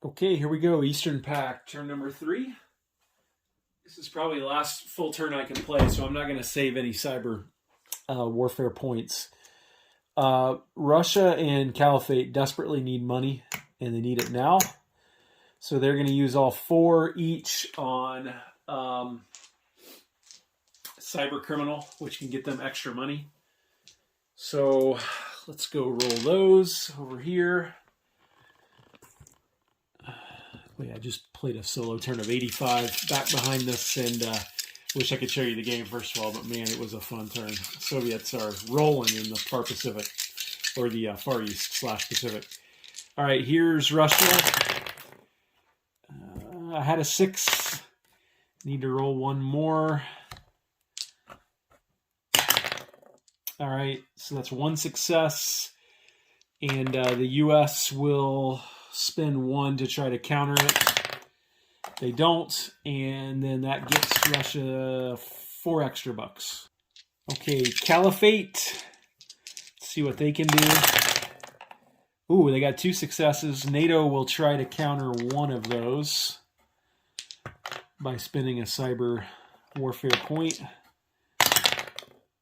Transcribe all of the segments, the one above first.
Okay, here we go. Eastern Pact, turn number 3. This is probably the last full turn I can play, so I'm not going to save any cyber warfare points. Russia and Caliphate desperately need money, and they need it now. So they're going to use all 4 each on cyber criminal, which can get them extra money. So let's go roll those over here. Wait, I just played a solo turn of 85 back behind this, and wish I could show you the game first of all, but man, it was a fun turn. Soviets are rolling in the far Pacific, or the Far East / Pacific. All right, here's Russia. I had a 6. Need to roll one more. All right, so that's 1 success, and the U.S. will spend 1 to try to counter it. They don't, and then that gets Russia 4 extra bucks. Okay, Caliphate. Let's see what they can do. Ooh, they got 2 successes. NATO will try to counter one of those by spending a cyber warfare point.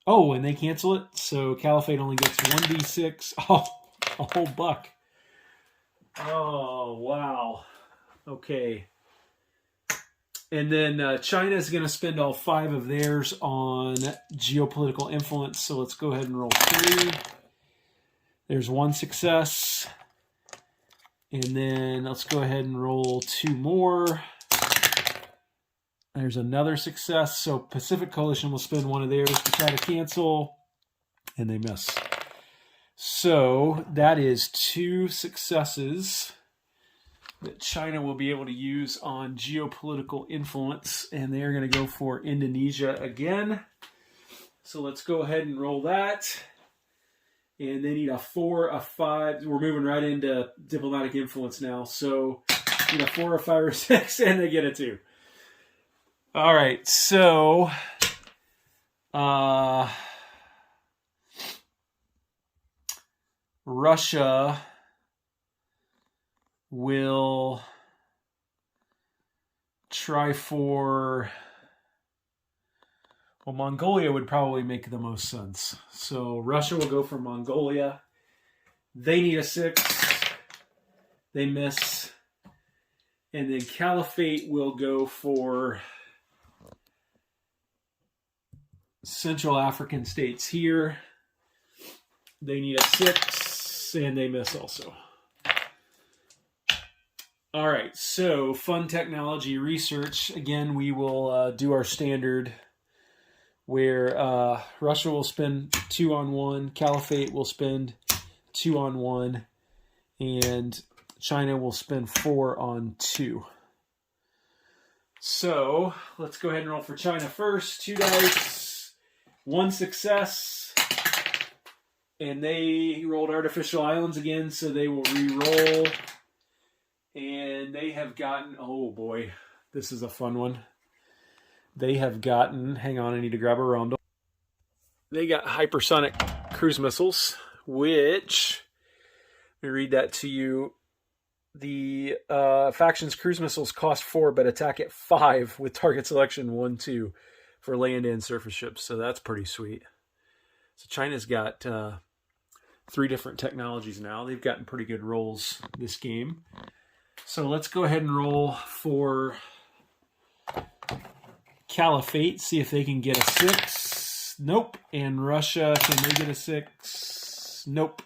Oh, and they cancel it, so Caliphate only gets 1d6. Oh, a whole buck. Oh, wow. Okay. And then China is going to spend all 5 of theirs on geopolitical influence. So let's go ahead and roll 3. There's 1 success. And then let's go ahead and roll 2 more. There's another success. So Pacific Coalition will spend 1 of theirs to try to cancel. And they miss. So that is 2 successes that China will be able to use on geopolitical influence, and they're going to go for Indonesia again. So let's go ahead and roll that. And they need a 4, a 5. We're moving right into diplomatic influence now. So need a 4, a 5, or 6, and they get a 2. All right, so Russia will try for, well, Mongolia would probably make the most sense. So Russia will go for Mongolia. They need a 6. They miss. And then Caliphate will go for Central African states here. They need a 6, and they miss also. All right, so fun technology research. Again, we will do our standard where Russia will spend 2 on 1, Caliphate will spend 2 on 1, and China will spend 4 on 2. So let's go ahead and roll for China first. 2 dice, 1 success. And they rolled artificial islands again, so they will re-roll. And they have gotten, oh boy, this is a fun one. They have gotten, hang on, I need to grab a roundel. They got hypersonic cruise missiles, which, let me read that to you. The faction's cruise missiles cost 4, but attack at 5 with target selection 1, 2 for land and surface ships. So that's pretty sweet. So China's got 3 different technologies now. They've gotten pretty good rolls this game. So let's go ahead and roll for Caliphate, see if they can get a 6. Nope. And Russia, can they get a 6? Nope.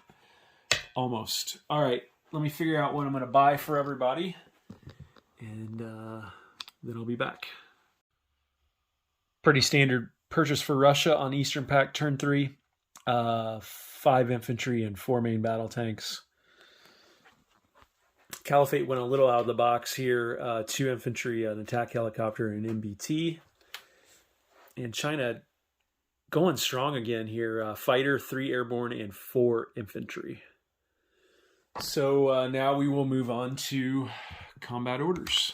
Almost. All right. Let me figure out what I'm going to buy for everybody. And then I'll be back. Pretty standard purchase for Russia on Eastern Pact turn 3. 5 infantry and 4 main battle tanks. Caliphate went a little out of the box here. 2 infantry, an attack helicopter, and an MBT. And China going strong again here. Fighter, 3 airborne, and 4 infantry. So now we will move on to combat orders.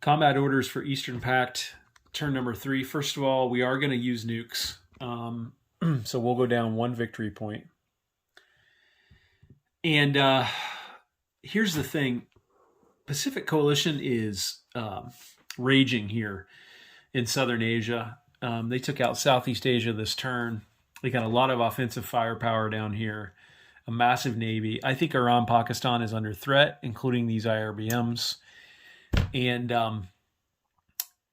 Combat orders for Eastern Pact, turn number 3. First of all, we are going to use nukes. So we'll go down 1 victory point. And here's the thing. Pacific Coalition is raging here in Southern Asia. They took out Southeast Asia this turn. They got a lot of offensive firepower down here, a massive navy. I think Iran, Pakistan is under threat, including these IRBMs. And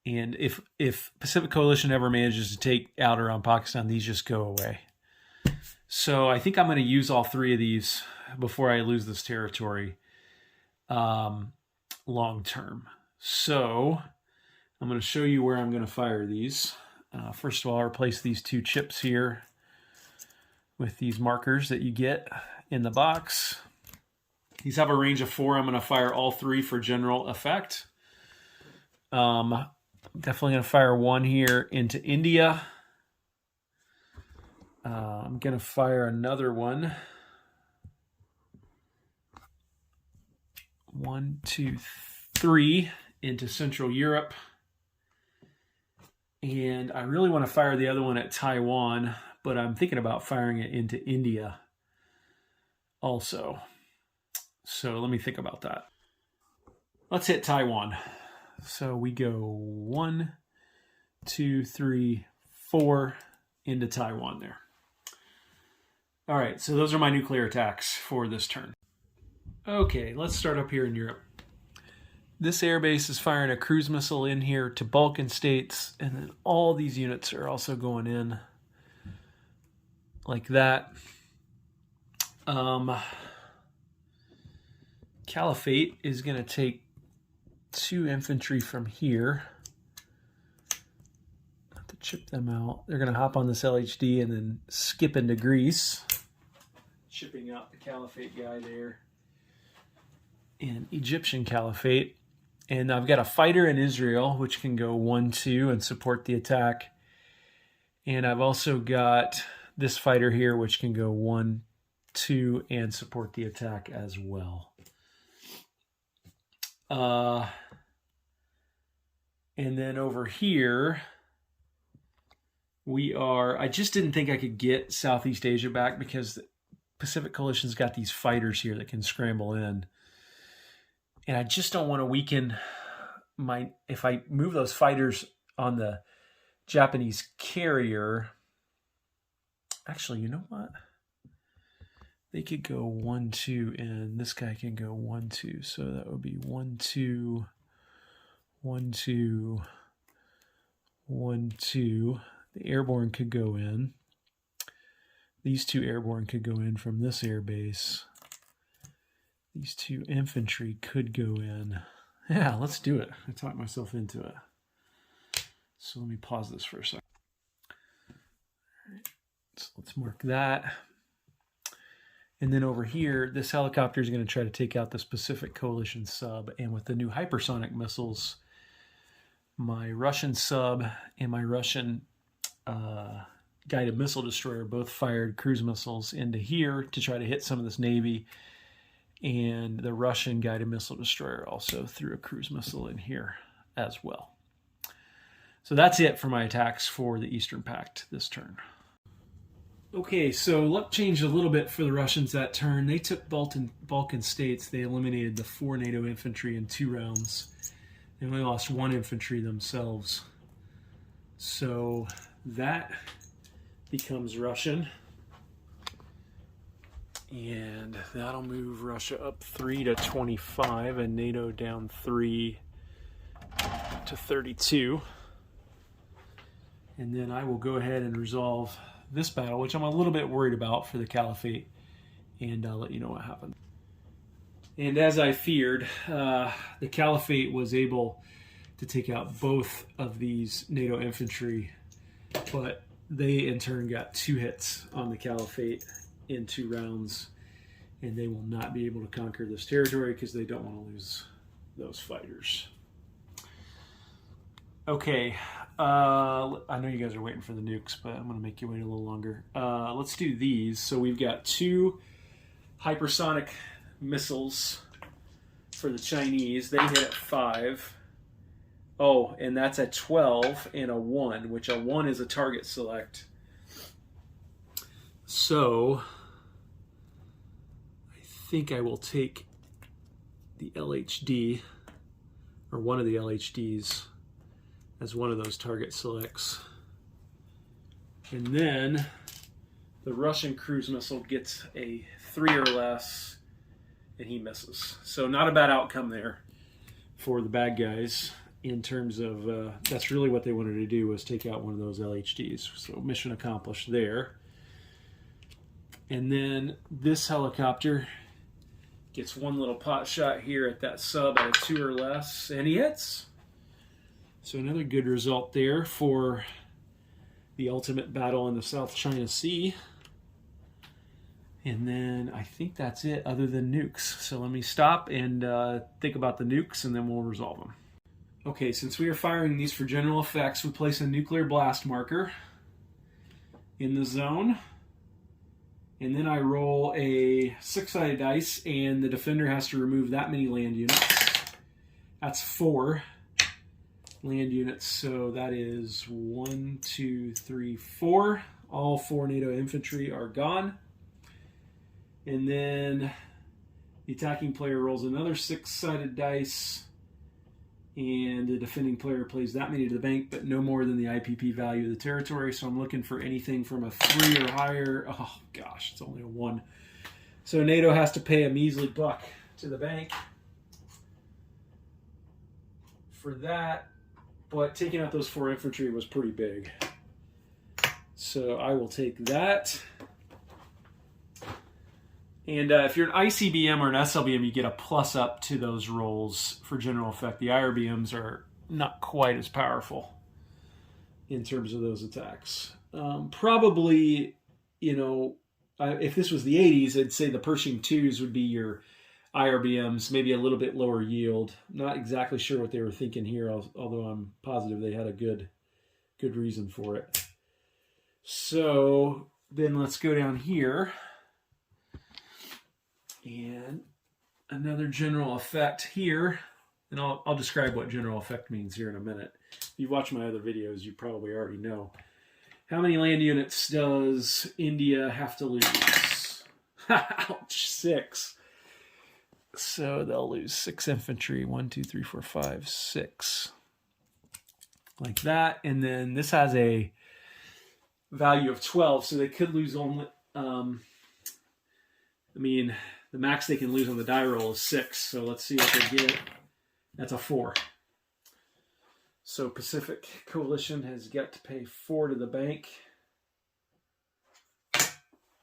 if Pacific Coalition ever manages to take out Iran, Pakistan, these just go away. So I think I'm going to use all three of these before I lose this territory long term. So I'm going to show you where I'm going to fire these. First of all, I'll replace these two chips here with these markers that you get in the box. These have a range of 4. I'm going to fire all 3 for general effect. Definitely going to fire one here into India. I'm going to fire another one. 1, 2, 3 into Central Europe. And I really want to fire the other one at Taiwan, but I'm thinking about firing it into India also. So let me think about that. Let's hit Taiwan. So we go 1, 2, 3, 4 into Taiwan there. All right, so those are my nuclear attacks for this turn. Okay, let's start up here in Europe. This airbase is firing a cruise missile in here to Balkan states, and then all these units are also going in like that. Caliphate is going to take 2 infantry from here. Not to chip them out. They're going to hop on this LHD and then skip into Greece. Chipping out the Caliphate guy there. And Egyptian Caliphate. And I've got a fighter in Israel, which can go 1, 2 and support the attack. And I've also got this fighter here, which can go 1, 2 and support the attack as well. And then over here, I just didn't think I could get Southeast Asia back because the Pacific Coalition's got these fighters here that can scramble in. And I just don't want to weaken if I move those fighters on the Japanese carrier. Actually, you know what? They could go 1, 2, and this guy can go 1, 2. So that would be 1, 2, 1, 2, 1, 2. The airborne could go in. These 2 airborne could go in from this airbase. These 2 infantry could go in. Yeah, let's do it. I talked myself into it. So let me pause this for a second. All right, so let's mark that. And then over here, this helicopter is going to try to take out this Pacific Coalition sub. And with the new hypersonic missiles, my Russian sub and my Russian guided missile destroyer both fired cruise missiles into here to try to hit some of this Navy. And the Russian guided missile destroyer also threw a cruise missile in here as well. So that's it for my attacks for the Eastern Pact this turn. Okay, so luck changed a little bit for the Russians that turn. They took Balkan states. They eliminated the 4 NATO infantry in 2 rounds. They only lost 1 infantry themselves. So that becomes Russian. And that'll move Russia up 3 to 25 and NATO down 3 to 32. And then I will go ahead and resolve this battle, which I'm a little bit worried about for the Caliphate, and I'll let you know what happened. And as I feared, the Caliphate was able to take out both of these NATO infantry, but they in turn got 2 hits on the Caliphate in 2 rounds, and they will not be able to conquer this territory because they don't want to lose those fighters. Okay, I know you guys are waiting for the nukes, but I'm going to make you wait a little longer. Let's do these. So we've got 2 hypersonic missiles for the Chinese. They hit at 5. Oh, and that's a 12 and a 1, which a 1 is a target select. So I think I will take the LHD, or one of the LHDs, as one of those target selects. And then the Russian cruise missile gets a 3 or less, and he misses. So not a bad outcome there for the bad guys in terms of, that's really what they wanted to do, was take out one of those LHDs. So mission accomplished there. And then this helicopter gets one little pot shot here at that sub at a 2 or less, and he hits. So another good result there for the ultimate battle in the South China Sea. And then I think that's it other than nukes. So let me stop and think about the nukes, and then we'll resolve them. Okay, since we are firing these for general effects, we place a nuclear blast marker in the zone. And then I roll a 6-sided dice, and the defender has to remove that many land units. That's 4 land units, so that is 1, 2, 3, 4. All 4 NATO infantry are gone. And then the attacking player rolls another 6-sided dice, and the defending player plays that many to the bank, but no more than the IPP value of the territory. So I'm looking for anything from a 3 or higher. Oh gosh, it's only a 1. So NATO has to pay a measly buck to the bank for that, but taking out those 4 infantry was pretty big. So I will take that. And if you're an ICBM or an SLBM, you get a plus up to those rolls for general effect. The IRBMs are not quite as powerful in terms of those attacks. Probably, you know, if this was the 80s, I'd say the Pershing 2s would be your IRBMs, maybe a little bit lower yield. Not exactly sure what they were thinking here, although I'm positive they had a good reason for it. So then let's go down here. And another general effect here, and I'll describe what general effect means here in a minute. If you watch my other videos, you probably already know. How many land units does India have to lose? Ouch, 6. So they'll lose 6 infantry. 1, 2, 3, 4, 5, 6. Like that. And then this has a value of 12, so they could lose only, the max they can lose on the die roll is 6, so let's see what they get. That's a 4. So Pacific Coalition has got to pay 4 to the bank,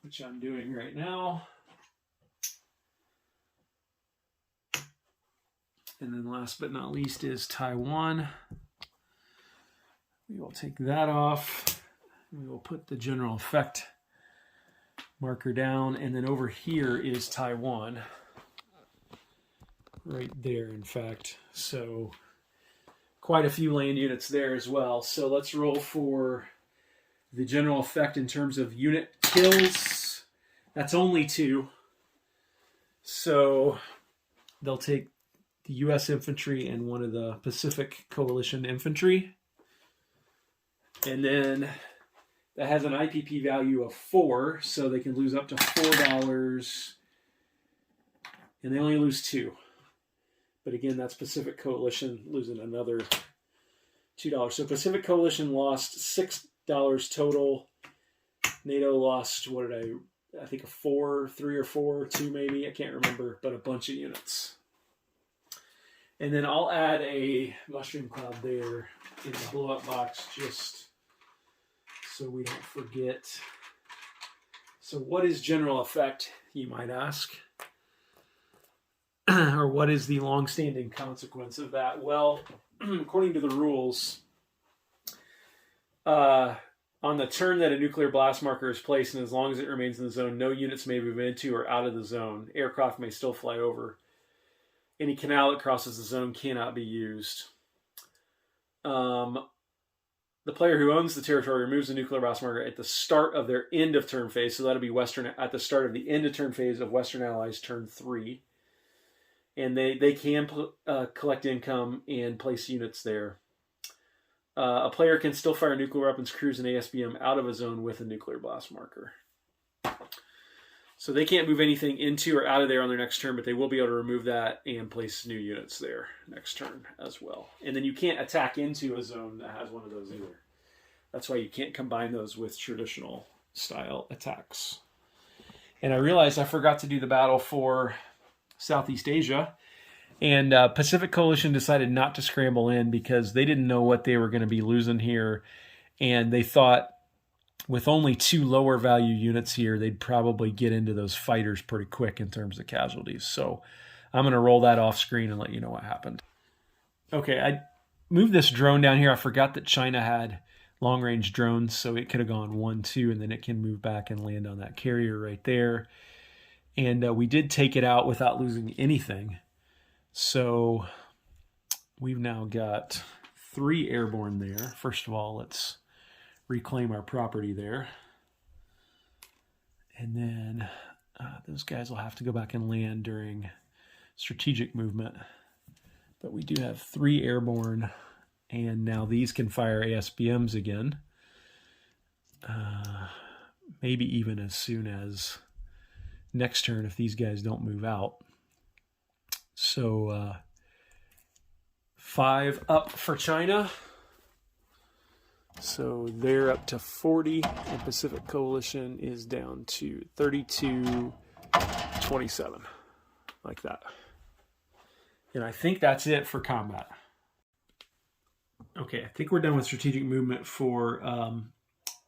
which I'm doing right now. And then last but not least is Taiwan. We will take that off. We will put the general effect marker down, and then over here is Taiwan. Right there, in fact. So quite a few land units there as well. So let's roll for the general effect in terms of unit kills. That's only 2. So they'll take the U.S. infantry and one of the Pacific Coalition infantry. And then that has an IPP value of 4, so they can lose up to $4, and they only lose 2. But again, that's Pacific Coalition losing another $2. So Pacific Coalition lost $6 total. NATO lost, I think a 4, 3 or 4, 2 maybe, I can't remember, but a bunch of units. And then I'll add a mushroom cloud there in the blow-up box just so we don't forget. So what is general effect, you might ask? Or what is the long-standing consequence of that? Well, according to the rules, on the turn that a nuclear blast marker is placed, and as long as it remains in the zone, no units may move into or out of the zone. Aircraft may still fly over. Any canal that crosses the zone cannot be used. The player who owns the territory removes the nuclear blast marker at the start of their end of turn phase. So that'll be at the start of the end of turn phase of Western Allies turn 3. And they can collect income and place units there. A player can still fire nuclear weapons, cruise, and ASBM out of a zone with a nuclear blast marker. So they can't move anything into or out of there on their next turn, but they will be able to remove that and place new units there next turn as well. And then you can't attack into a zone that has one of those either. That's why you can't combine those with traditional style attacks. And I realized I forgot to do the battle for Southeast Asia. And Pacific Coalition decided not to scramble in because they didn't know what they were going to be losing here. And they thought with only 2 lower value units here, they'd probably get into those fighters pretty quick in terms of casualties. So I'm going to roll that off screen and let you know what happened. Okay, I moved this drone down here. I forgot that China had long-range drones, so it could have gone 1, 2, and then it can move back and land on that carrier right there. And we did take it out without losing anything. So we've now got 3 airborne there. First of all, let's reclaim our property there. And then those guys will have to go back and land during strategic movement. But we do have 3 airborne, and now these can fire ASBMs again. Maybe even as soon as next turn if these guys don't move out. So 5 up for China. So they're up to 40, and Pacific Coalition is down to 32-27, like that. And I think that's it for combat. Okay, I think we're done with strategic movement for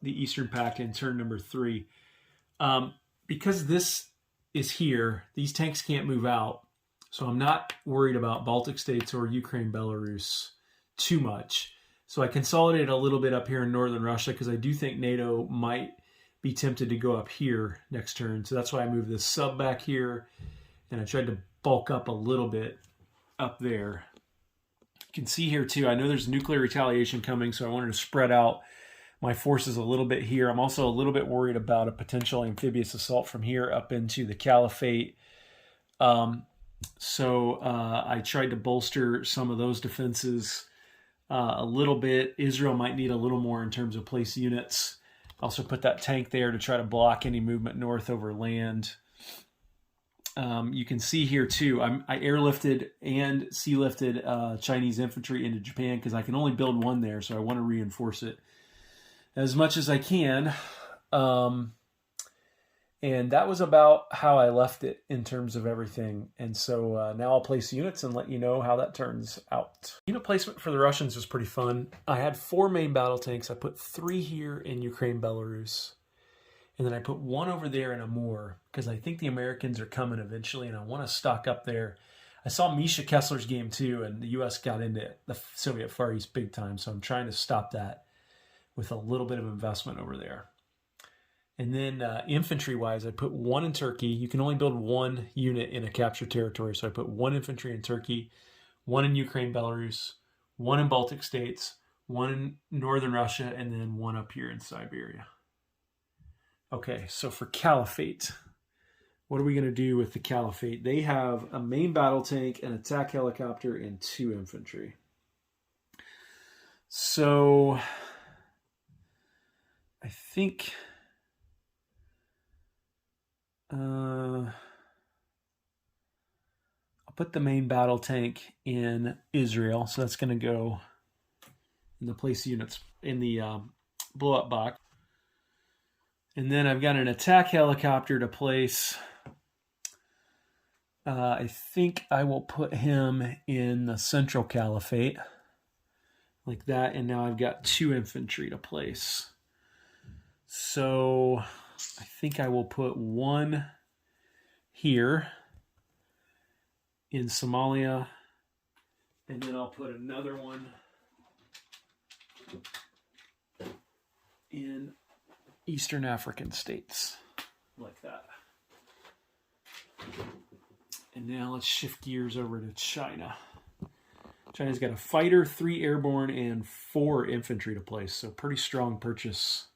the Eastern Pact in turn number 3. Because this is here, these tanks can't move out, so I'm not worried about Baltic states or Ukraine, Belarus too much. So I consolidated a little bit up here in northern Russia because I do think NATO might be tempted to go up here next turn. So that's why I moved this sub back here, and I tried to bulk up a little bit up there. You can see here too, I know there's nuclear retaliation coming, so I wanted to spread out my forces a little bit here. I'm also a little bit worried about a potential amphibious assault from here up into the Caliphate. So I tried to bolster some of those defenses a little bit. Israel might need a little more in terms of place units. Also put that tank there to try to block any movement north over land. You can see here too, I airlifted and sea lifted Chinese infantry into Japan because I can only build 1 there, so I want to reinforce it as much as I can. And that was about how I left it in terms of everything. And so now I'll place units and let you know how that turns out. Unit placement for the Russians was pretty fun. I had 4 main battle tanks. I put 3 here in Ukraine, Belarus. And then I put 1 over there in Amur because I think the Americans are coming eventually and I want to stock up there. I saw Misha Kessler's game too, and the U.S. got into the Soviet Far East big time. So I'm trying to stop that with a little bit of investment over there. And then infantry-wise, I put 1 in Turkey. You can only build 1 unit in a captured territory. So I put 1 infantry in Turkey, 1 in Ukraine, Belarus, 1 in Baltic states, 1 in northern Russia, and then 1 up here in Siberia. Okay, so for Caliphate, what are we going to do with the Caliphate? They have a main battle tank, an attack helicopter, and 2 infantry. So I think I'll put the main battle tank in Israel. So that's going to go in the place units in the blow-up box. And then I've got an attack helicopter to place. I think I will put him in the Central Caliphate like that. And now I've got 2 infantry to place. So I think I will put 1 here in Somalia, and then I'll put another one in Eastern African states, like that. And now let's shift gears over to China. China's got a fighter, 3 airborne, and 4 infantry to place, so pretty strong purchase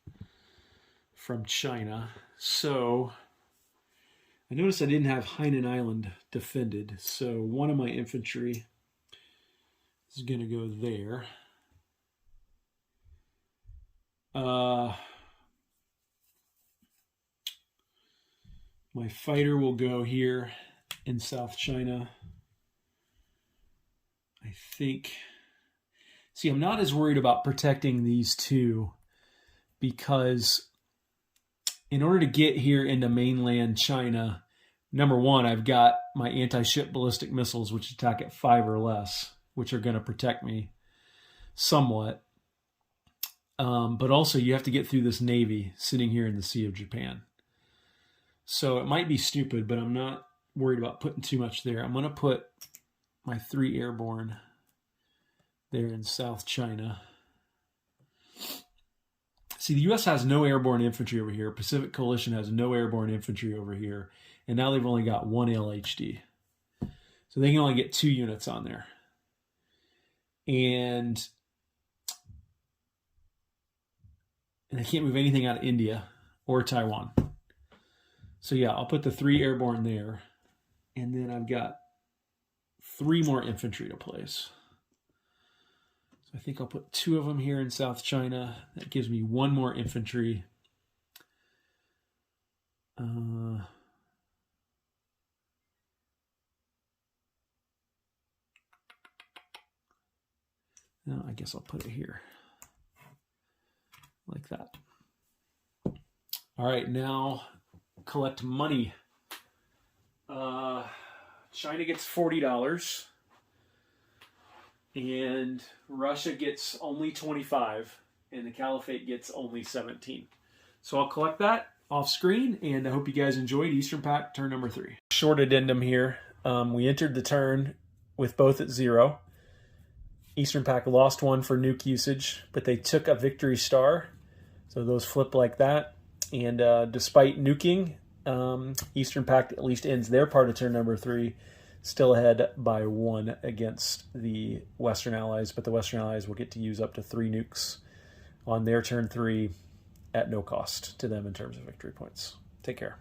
from China. So I noticed I didn't have Hainan Island defended, so 1 of my infantry is going to go there. My fighter will go here in South China. I think... See, I'm not as worried about protecting these two because in order to get here into mainland China, number one, I've got my anti-ship ballistic missiles, which attack at 5 or less, which are going to protect me somewhat. But also you have to get through this Navy sitting here in the Sea of Japan. So it might be stupid, but I'm not worried about putting too much there. I'm going to put my 3 airborne there in South China. See, the U.S. has no airborne infantry over here. Pacific Coalition has no airborne infantry over here. And now they've only got 1 LHD. So they can only get 2 units on there. And I can't move anything out of India or Taiwan. So yeah, I'll put the 3 airborne there. And then I've got 3 more infantry to place. So I think I'll put 2 of them here in South China. That gives me 1 more infantry. No, I guess I'll put it here. Like that. All right, now collect money. China gets $40. And Russia gets only 25, and the Caliphate gets only 17. So I'll collect that off screen, and I hope you guys enjoyed Eastern Pact turn number 3. Short addendum here. We entered the turn with both at 0. Eastern Pact lost 1 for nuke usage, but they took a victory star. So those flip like that. And despite nuking, Eastern Pact at least ends their part of turn number 3. Still ahead by 1 against the Western Allies, but the Western Allies will get to use up to 3 nukes on their turn 3 at no cost to them in terms of victory points. Take care.